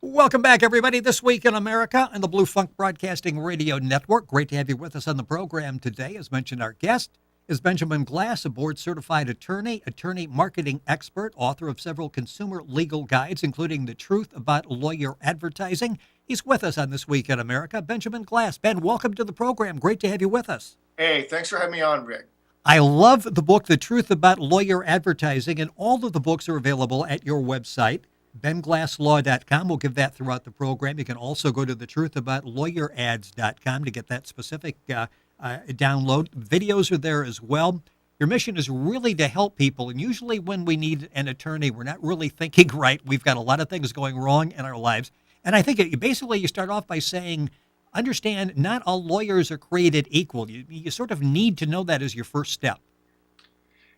Welcome back, everybody. This Week in America and the Blue Funk Broadcasting Radio Network. Great to have you with us on the program today. As mentioned, our guest is Benjamin Glass, a board-certified attorney, marketing expert, author of several consumer legal guides, including The Truth About Lawyer Advertising. He's with us on This Week in America. Benjamin Glass. Ben, welcome to the program. Great to have you with us. Hey, thanks for having me on, Rick. I love the book, The Truth About Lawyer Advertising, and all of the books are available at your website, benglasslaw.com. We'll give that throughout the program. You can also go to thetruthaboutlawyer.ads.com to get that specific download. Videos are there as well. Your mission is really to help people, and usually when we need an attorney, we're not really thinking right. We've got a lot of things going wrong in our lives, and I think you start off by saying, understand, not all lawyers are created equal. You sort of need to know that as your first step.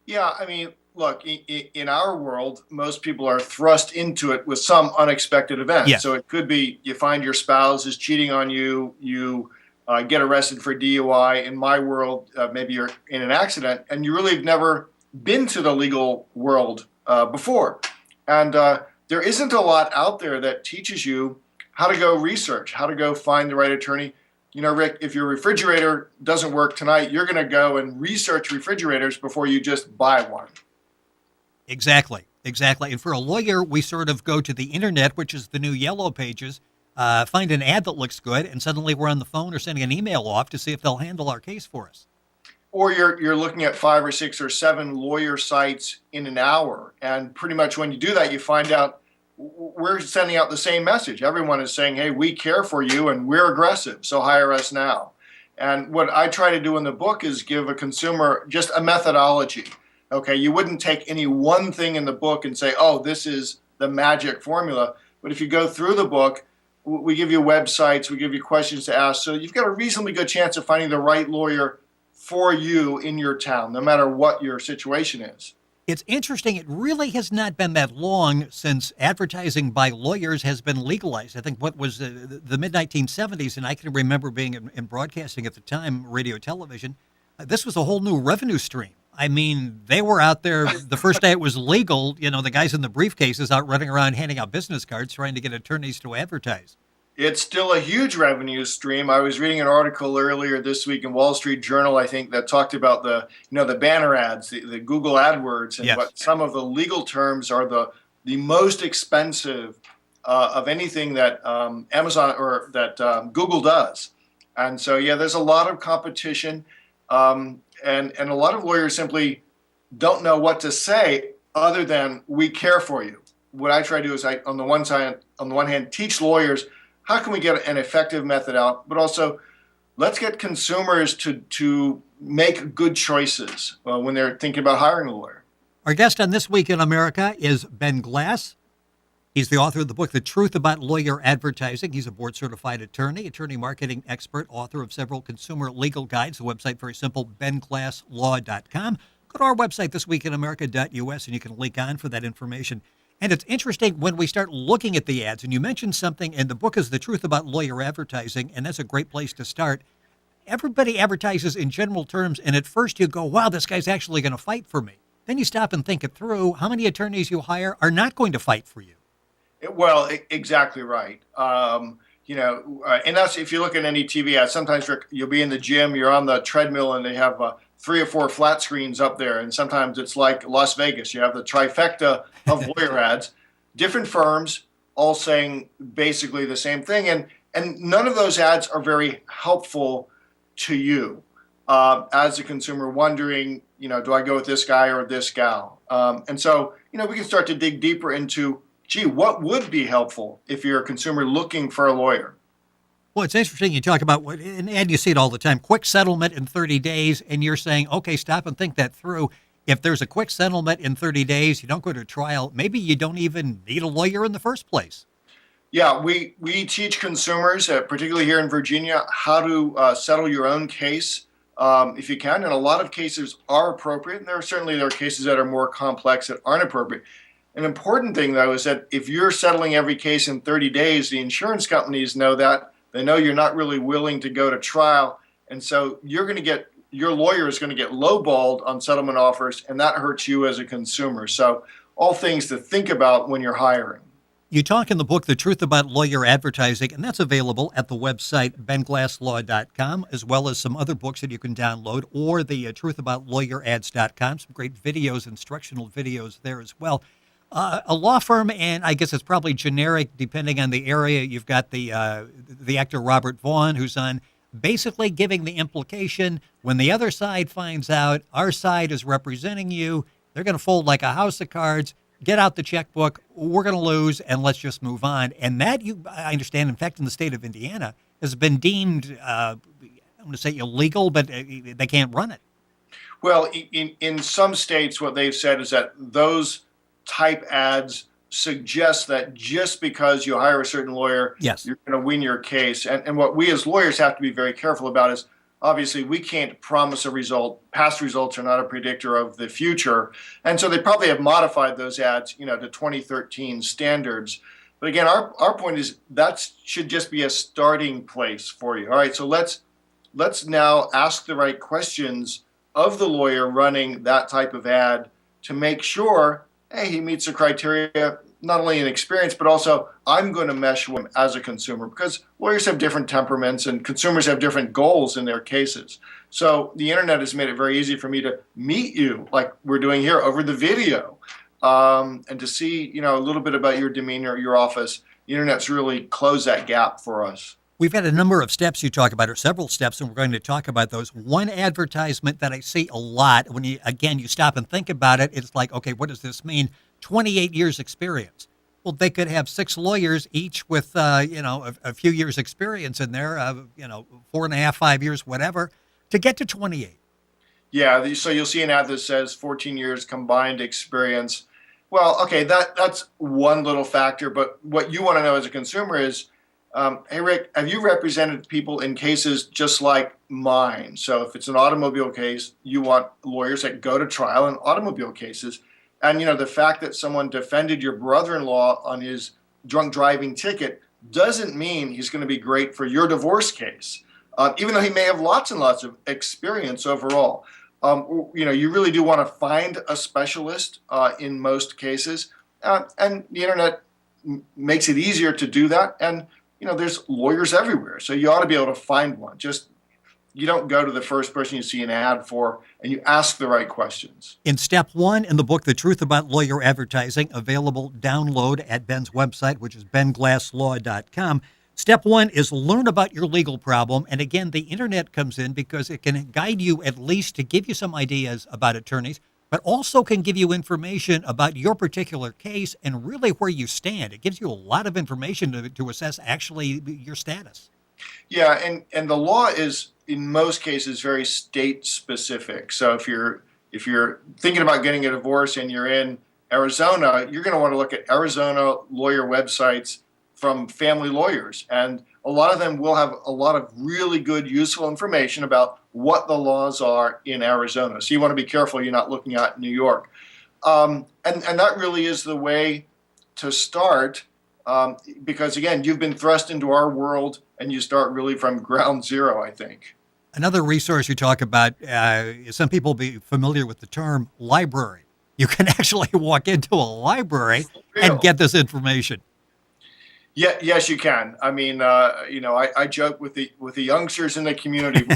Yeah, I mean, look, in our world, most people are thrust into it with some unexpected event. Yes. So it could be you find your spouse is cheating on you, you get arrested for DUI. In my world, maybe you're in an accident, and you really have never been to the legal world before. And there isn't a lot out there that teaches you how to go research, how to go find the right attorney. You know, Rick, if your refrigerator doesn't work tonight, you're going to go and research refrigerators before you just buy one. Exactly. And for a lawyer, we sort of go to the internet, which is the new yellow pages, find an ad that looks good, and suddenly we're on the phone or sending an email off to see if they'll handle our case for us. Or you're looking at 5 or 6 or 7 lawyer sites in an hour. And pretty much when you do that, you find out we're sending out the same message. Everyone is saying, hey, we care for you and we're aggressive, so hire us now. And what I try to do in the book is give a consumer just a methodology. Okay, you wouldn't take any one thing in the book and say, oh, this is the magic formula. But if you go through the book, we give you websites, we give you questions to ask. So you've got a reasonably good chance of finding the right lawyer for you in your town, no matter what your situation is. It's interesting. It really has not been that long since advertising by lawyers has been legalized. I think what was the mid-1970s, and I can remember being in broadcasting at the time, radio, television, this was a whole new revenue stream. I mean, they were out there the first day it was legal, the guys in the briefcases out running around handing out business cards trying to get attorneys to advertise. It's still a huge revenue stream. I was reading an article earlier this week in Wall Street Journal, I think, that talked about the banner ads, the Google AdWords, and Yes. what some of the legal terms are the most expensive of anything that Amazon or that Google does. And so, yeah, there's a lot of competition, and a lot of lawyers simply don't know what to say other than "we care for you." What I try to do is, on the one hand, teach lawyers how can we get an effective method out, but also let's get consumers to make good choices when they're thinking about hiring a lawyer. Our guest on This Week in America is Ben Glass. He's the author of the book, The Truth About Lawyer Advertising. He's a board-certified attorney marketing expert, author of several consumer legal guides. The website, very simple, benglasslaw.com. Go to our website, thisweekinamerica.us, and you can link on for that information. And it's interesting when we start looking at the ads, and you mentioned something, and the book is The Truth About Lawyer Advertising, and that's a great place to start. Everybody advertises in general terms, and at first you go, wow, this guy's actually going to fight for me. Then you stop and think it through. How many attorneys you hire are not going to fight for you? Well, exactly right. And that's if you look at any TV ad. Sometimes you'll be in the gym, you're on the treadmill, and they have 3 or 4 flat screens up there. And sometimes it's like Las Vegas. You have the trifecta of lawyer ads, different firms all saying basically the same thing. And none of those ads are very helpful to you as a consumer wondering, do I go with this guy or this gal? And so, we can start to dig deeper into, what would be helpful if you're a consumer looking for a lawyer? Well, it's interesting. You talk about, and you see it all the time, quick settlement in 30 days, and you're saying, okay, stop and think that through. If there's a quick settlement in 30 days, you don't go to trial, maybe you don't even need a lawyer in the first place. Yeah, we teach consumers, particularly here in Virginia, how to settle your own case if you can. And a lot of cases are appropriate. And there are cases that are more complex that aren't appropriate. An important thing, though, is that if you're settling every case in 30 days, the insurance companies know that. They know you're not really willing to go to trial. And so your lawyer is going to get lowballed on settlement offers, and that hurts you as a consumer. So all things to think about when you're hiring. You talk in the book, The Truth About Lawyer Advertising, and that's available at the website benglasslaw.com, as well as some other books that you can download, or the truthaboutlawyer.ads.com. Some great videos, instructional videos there as well. A law firm, and I guess it's probably generic depending on the area. You've got the actor Robert Vaughn, who's on, basically giving the implication when the other side finds out our side is representing you, they're going to fold like a house of cards. Get out the checkbook. We're going to lose, and let's just move on. And that, I understand, in fact, in the state of Indiana, has been deemed, I'm going to say illegal, but they can't run it. Well, in some states, what they've said is that those type ads suggest that just because you hire a certain lawyer, yes, you're going to win your case. And what we as lawyers have to be very careful about is, obviously, we can't promise a result. Past results are not a predictor of the future. And so they probably have modified those ads, to 2013 standards. But again, our point is that should just be a starting place for you. All right, so let's now ask the right questions of the lawyer running that type of ad to make sure, hey, he meets the criteria, not only in experience, but also I'm going to mesh with him as a consumer, because lawyers have different temperaments and consumers have different goals in their cases. So the internet has made it very easy for me to meet you like we're doing here over the video, and to see, a little bit about your demeanor, your office. The internet's really closed that gap for us. We've had a number of steps you talk about, or several steps, and we're going to talk about those. One advertisement that I see a lot, when you stop and think about it, it's like, okay, what does this mean? 28 years experience. Well, they could have 6 lawyers, each with, a few years experience in there, 4.5, 5 years, whatever, to get to 28. Yeah, so you'll see an ad that says 14 years combined experience. Well, okay, that's one little factor, but what you want to know as a consumer is, hey, Rick, have you represented people in cases just like mine? So if it's an automobile case, you want lawyers that go to trial in automobile cases. And, the fact that someone defended your brother-in-law on his drunk driving ticket doesn't mean he's going to be great for your divorce case, even though he may have lots and lots of experience overall. You really do want to find a specialist in most cases. And the internet makes it easier to do that. And, there's lawyers everywhere. So you ought to be able to find one. You don't go to the first person you see an ad for, and you ask the right questions. In step 1 in the book, The Truth About Lawyer Advertising, available download at Ben's website, which is benglasslaw.com. Step 1 is learn about your legal problem. And again, the internet comes in because it can guide you, at least to give you some ideas about attorneys, but also can give you information about your particular case and really where you stand. It gives you a lot of information to assess actually your status. Yeah, and the law is, in most cases, very state specific. So if you're thinking about getting a divorce and you're in Arizona, you're going to want to look at Arizona lawyer websites from family lawyers. And a lot of them will have a lot of really good, useful information about what the laws are in Arizona. So you want to be careful you're not looking at New York. And that really is the way to start, because, again, you've been thrust into our world and you start really from ground zero, I think. Another resource you talk about, some people will be familiar with the term library. You can actually walk into a library and get this information. Yeah, yes, you can. I mean, I joke with the youngsters in the community,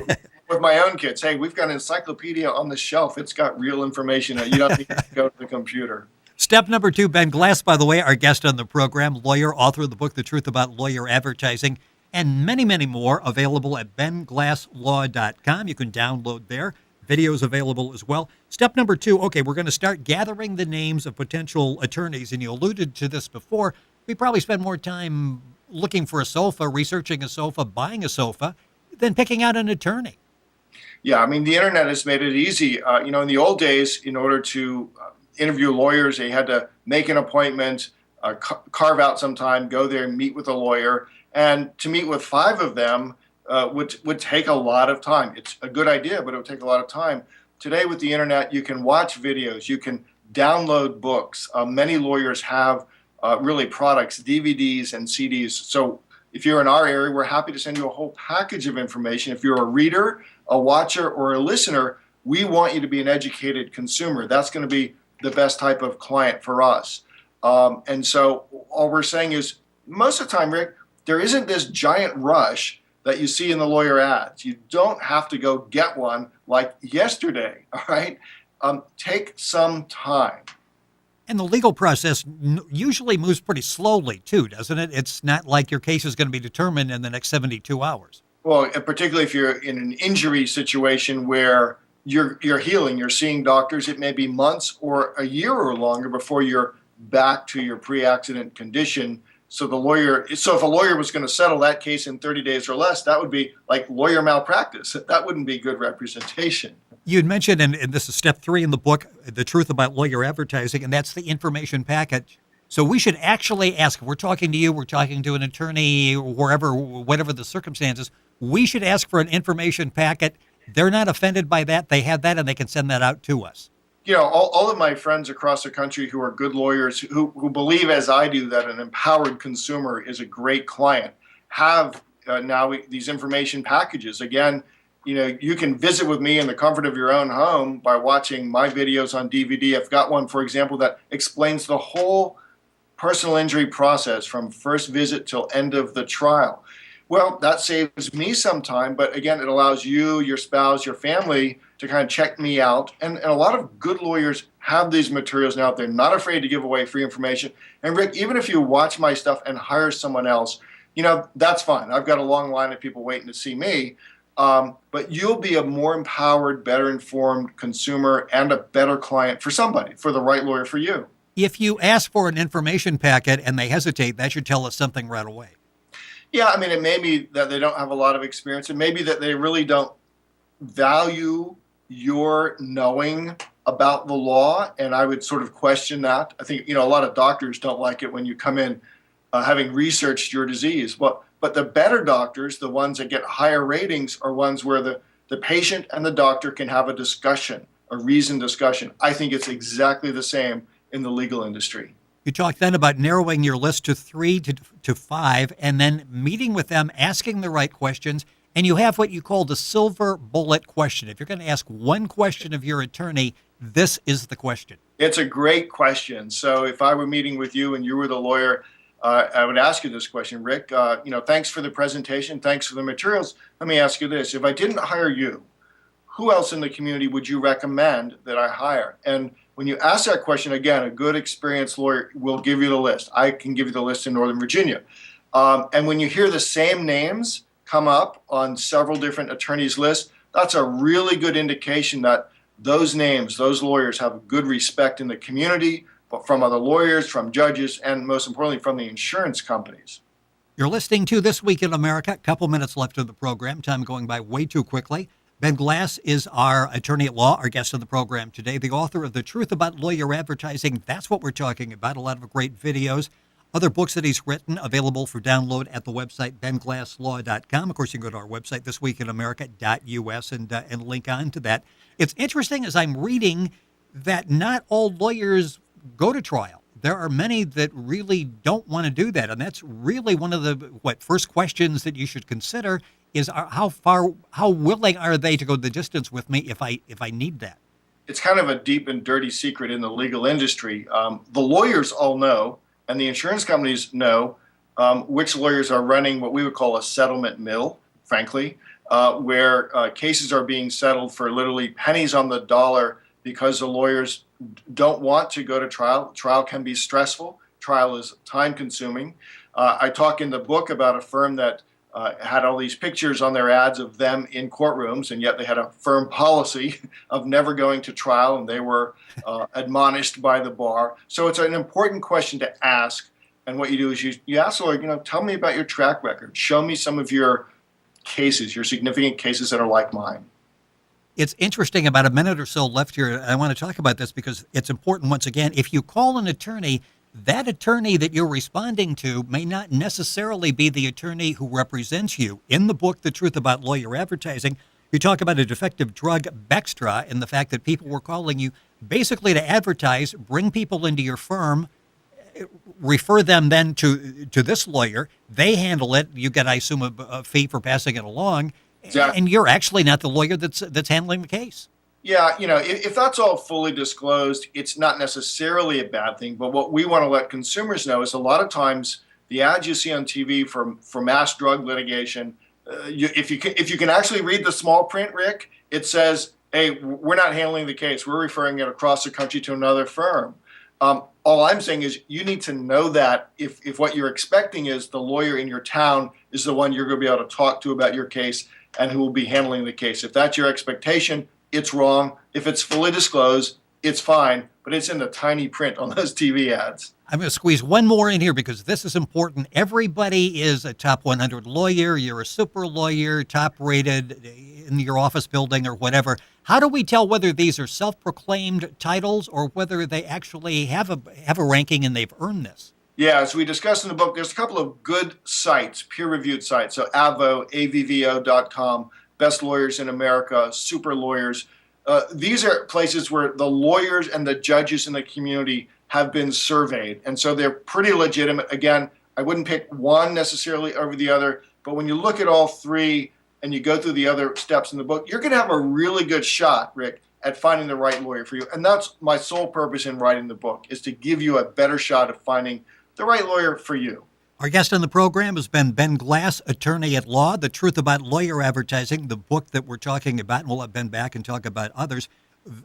with my own kids. Hey, we've got an encyclopedia on the shelf. It's got real information. You don't need to go to the computer. Step number 2, Ben Glass, by the way, our guest on the program, lawyer, author of the book, The Truth About Lawyer Advertising, and many, many more available at benglasslaw.com. You can download there. Videos available as well. Step number 2, okay, we're going to start gathering the names of potential attorneys, and you alluded to this before. We probably spend more time looking for a sofa, researching a sofa, buying a sofa, than picking out an attorney. Yeah, I mean, the internet has made it easy. In the old days, in order to interview lawyers, they had to make an appointment, carve out some time, go there and meet with a lawyer. And to meet with 5 of them would take a lot of time. It's a good idea, but it would take a lot of time. Today with the internet, you can watch videos, you can download books. Many lawyers have really products, DVDs and CDs. So if you're in our area, we're happy to send you a whole package of information. If you're a reader, a watcher, or a listener, we want you to be an educated consumer. That's going to be the best type of client for us. And so all we're saying is most of the time, Rick, there isn't this giant rush that you see in the lawyer ads. You don't have to go get one like yesterday. All right. Take some time. And the legal process usually moves pretty slowly, too, doesn't it? It's not like your case is going to be determined in the next 72 hours. Well, and particularly if you're in an injury situation where you're healing, you're seeing doctors, it may be months or a year or longer before you're back to your pre-accident condition. So if a lawyer was going to settle that case in 30 days or less, that would be like lawyer malpractice. That wouldn't be good representation. You'd mentioned, and this is step 3 in the book, The Truth About Lawyer Advertising, and that's the information package. So we should actually ask, if we're talking to you, we're talking to an attorney, wherever, whatever the circumstances, we should ask for an information packet. They're not offended by that. They have that, and they can send that out to us. All of my friends across the country who are good lawyers, who believe, as I do, that an empowered consumer is a great client, have now these information packages. Again, you can visit with me in the comfort of your own home by watching my videos on DVD. I've got one, for example, that explains the whole personal injury process from first visit till end of the trial. Well, that saves me some time, but again, it allows you, your spouse, your family to kind of check me out. And a lot of good lawyers have these materials now. They're not afraid to give away free information. And Rick, even if you watch my stuff and hire someone else, that's fine. I've got a long line of people waiting to see me. But you'll be a more empowered, better informed consumer and a better client for somebody, for the right lawyer for you. If you ask for an information packet and they hesitate, that should tell us something right away. Yeah, I mean, it may be that they don't have a lot of experience. It may be that they really don't value your knowing about the law, and I would sort of question that. I think, a lot of doctors don't like it when you come in having researched your disease. But the better doctors, the ones that get higher ratings, are ones where the patient and the doctor can have a discussion, a reasoned discussion. I think it's exactly the same in the legal industry. You talked then about narrowing your list to 3 to 5 and then meeting with them, asking the right questions. And you have what you call the silver bullet question. If you're going to ask one question of your attorney, this is the question. It's a great question. So if I were meeting with you and you were the lawyer, I would ask you this question, Rick. Thanks for the presentation. Thanks for the materials. Let me ask you this. If I didn't hire you, who else in the community would you recommend that I hire? And when you ask that question, again, a good experienced lawyer will give you the list. I can give you the list in Northern Virginia. And when you hear the same names come up on several different attorneys' lists, that's a really good indication that those names, those lawyers have good respect in the community, but from other lawyers, from judges, and most importantly, from the insurance companies. You're listening to This Week in America. A couple minutes left of the program. Time going by way too quickly. Ben Glass is our attorney at law, our guest on the program today, the author of The Truth About Lawyer Advertising. That's what we're talking about. A lot of great videos. Other books that he's written available for download at the website benglasslaw.com. Of course, you can go to our website, thisweekinamerica.us, and link on to that. It's interesting as I'm reading that not all lawyers go to trial. There are many that really don't want to do that. And that's really one of the first questions that you should consider is how willing are they to go the distance with me if I need that? It's kind of a deep and dirty secret in the legal industry. The lawyers all know, and the insurance companies know, which lawyers are running what we would call a settlement mill, frankly, where cases are being settled for literally pennies on the dollar because the lawyers don't want to go to trial. Trial can be stressful. Trial is time consuming. I talk in the book about a firm that had all these pictures on their ads of them in courtrooms, and yet they had a firm policy of never going to trial, and they were admonished by the bar. So it's an important question to ask. And what you do is you ask the lawyer, tell me about your track record. Show me some of your cases, your significant cases that are like mine. It's interesting, about a minute or so left here. I want to talk about this because it's important. Once again, if you call an attorney, that attorney that you're responding to may not necessarily be the attorney who represents you. In the book, The Truth About Lawyer Advertising, you talk about a defective drug, Bextra, and the fact that people were calling you basically to advertise, bring people into your firm, refer them then to this lawyer. They handle it. You get, I assume, a fee for passing it along. Exactly. And you're actually not the lawyer that's handling the case. Yeah, if that's all fully disclosed, it's not necessarily a bad thing. But what we want to let consumers know is a lot of times the ads you see on TV for mass drug litigation, if you can actually read the small print, Rick, it says, "Hey, we're not handling the case. We're referring it across the country to another firm." All I'm saying is you need to know that if what you're expecting is the lawyer in your town is the one you're going to be able to talk to about your case and who will be handling the case. If that's your expectation, it's wrong. If it's fully disclosed, it's fine, but it's in the tiny print on those TV ads. I'm going to squeeze one more in here because this is important. Everybody is a top 100 lawyer. You're a super lawyer, top rated in your office building or whatever. How do we tell whether these are self-proclaimed titles or whether they actually have a ranking and they've earned this? Yeah, as we discussed in the book, there's a couple of good sites, peer-reviewed sites. So avvo.com, Best Lawyers in America, Super Lawyers. These are places where the lawyers and the judges in the community have been surveyed. And so they're pretty legitimate. Again, I wouldn't pick one necessarily over the other, but when you look at all three and you go through the other steps in the book, you're going to have a really good shot, Rick, at finding the right lawyer for you. And that's my sole purpose in writing the book, is to give you a better shot of finding the right lawyer for you. Our guest on the program has been Ben Glass, attorney at law, The Truth About Lawyer Advertising, the book that we're talking about, and we'll have Ben back and talk about others.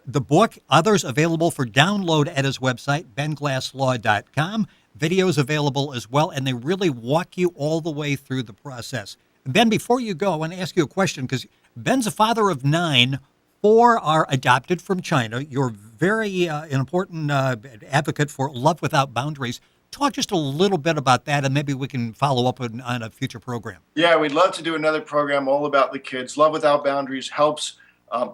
The book, others available for download at his website, benglasslaw.com. Videos available as well, and they really walk you all the way through the process. Ben, before you go, I want to ask you a question because Ben's a father of 9. 4 are adopted from China. You're very important advocate for Love Without Boundaries. Talk just a little bit about that, and maybe we can follow up on a future program. Yeah, we'd love to do another program all about the kids. Love Without Boundaries helps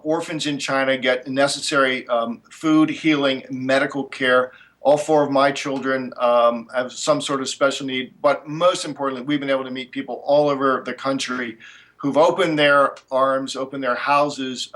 orphans in China get necessary food, healing, medical care. All 4 of my children have some sort of special need, but most importantly, we've been able to meet people all over the country who've opened their arms, opened their houses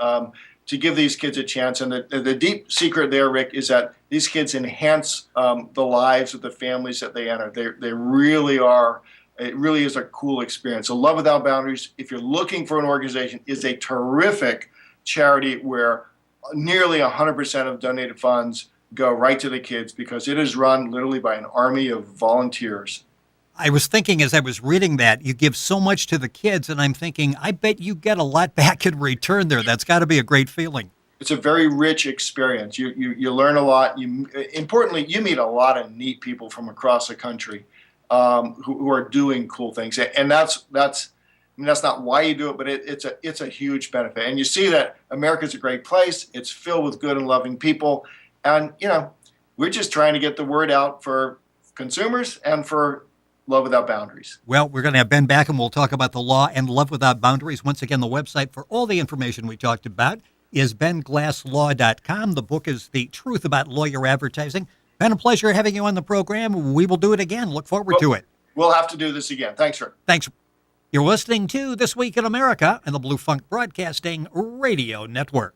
to give these kids a chance. And the deep secret there, Rick, is that these kids enhance the lives of the families that they enter. They really are. It really is a cool experience. So Love Without Boundaries, if you're looking for an organization, is a terrific charity where nearly 100% of donated funds go right to the kids because it is run literally by an army of volunteers. I was thinking as I was reading that, you give so much to the kids, and I'm thinking, I bet you get a lot back in return there. That's got to be a great feeling. It's a very rich experience. You learn a lot. Importantly, you meet a lot of neat people from across the country who are doing cool things, and that's not why you do it, but it's a huge benefit. And you see that America's a great place. It's filled with good and loving people, and we're just trying to get the word out for consumers and for Love Without Boundaries. Well, we're going to have Ben back, and we'll talk about the law and Love Without Boundaries. Once again, the website for all the information we talked about is benglasslaw.com. The book is The Truth About Lawyer Advertising. Ben, a pleasure having you on the program. We will do it again. Look forward to it. We'll have to do this again. Thanks, Rick. Thanks. You're listening to This Week in America and the Blue Funk Broadcasting Radio Network.